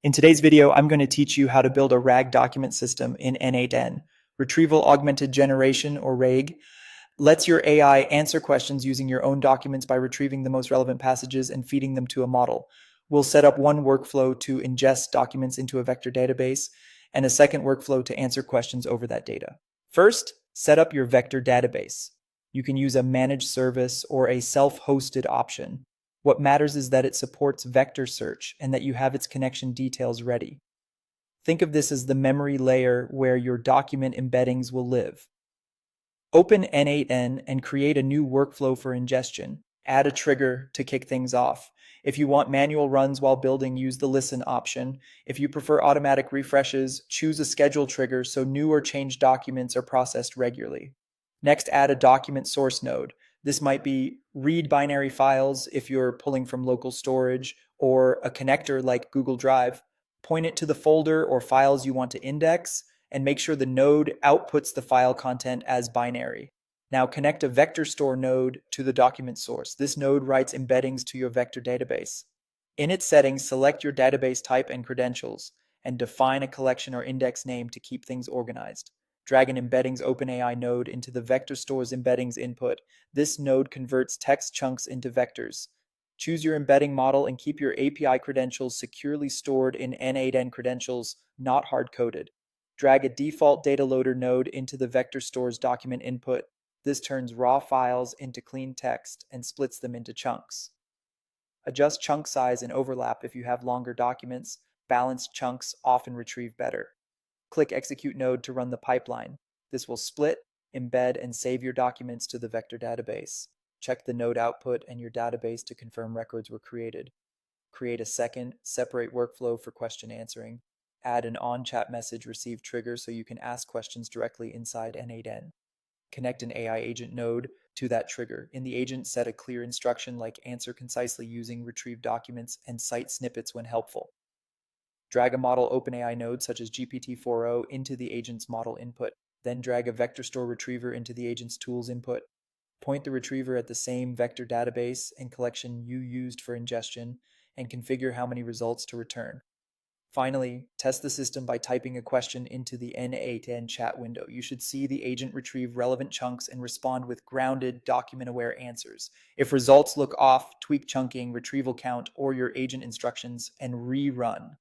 In today's video, I'm going to teach you how to build a RAG document system in n8n. Retrieval Augmented Generation, or RAG, lets your AI answer questions using your own documents by retrieving the most relevant passages and feeding them to a model. We'll set up one workflow to ingest documents into a vector database and a second workflow to answer questions over that data. First, set up your vector database. You can use a managed service or a self-hosted option. What matters is that it supports vector search and that you have its connection details ready. Think of this as the memory layer where your document embeddings will live. Open n8n and create a new workflow for ingestion. Add a trigger to kick things off. If you want manual runs while building, use the listen option. If you prefer automatic refreshes, choose a schedule trigger so new or changed documents are processed regularly. Next, add a document source node. This might be read binary files if you're pulling from local storage, or a connector like Google Drive. Point it to the folder or files you want to index, and make sure the node outputs the file content as binary. Now connect a vector store node to the document source. This node writes embeddings to your vector database. In its settings, select your database type and credentials, and define a collection or index name to keep things organized. Drag an embeddings OpenAI node into the vector store's embeddings input. This node converts text chunks into vectors. Choose your embedding model and keep your API credentials securely stored in n8n credentials, not hard-coded. Drag a default data loader node into the vector store's document input. This turns raw files into clean text and splits them into chunks. Adjust chunk size and overlap if you have longer documents. Balanced chunks often retrieve better. Click Execute Node to run the pipeline. This will split, embed, and save your documents to the vector database. Check the node output and your database to confirm records were created. Create a second, separate workflow for question answering. Add an on-chat message receive trigger so you can ask questions directly inside n8n. Connect an AI agent node to that trigger. In the agent, set a clear instruction like answer concisely using retrieved documents and cite snippets when helpful. Drag a model OpenAI node such as GPT-4o into the agent's model input. Then drag a vector store retriever into the agent's tools input. Point the retriever at the same vector database and collection you used for ingestion, and configure how many results to return. Finally, test the system by typing a question into the n8n chat window. You should see the agent retrieve relevant chunks and respond with grounded, document-aware answers. If results look off, tweak chunking, retrieval count, or your agent instructions, and rerun.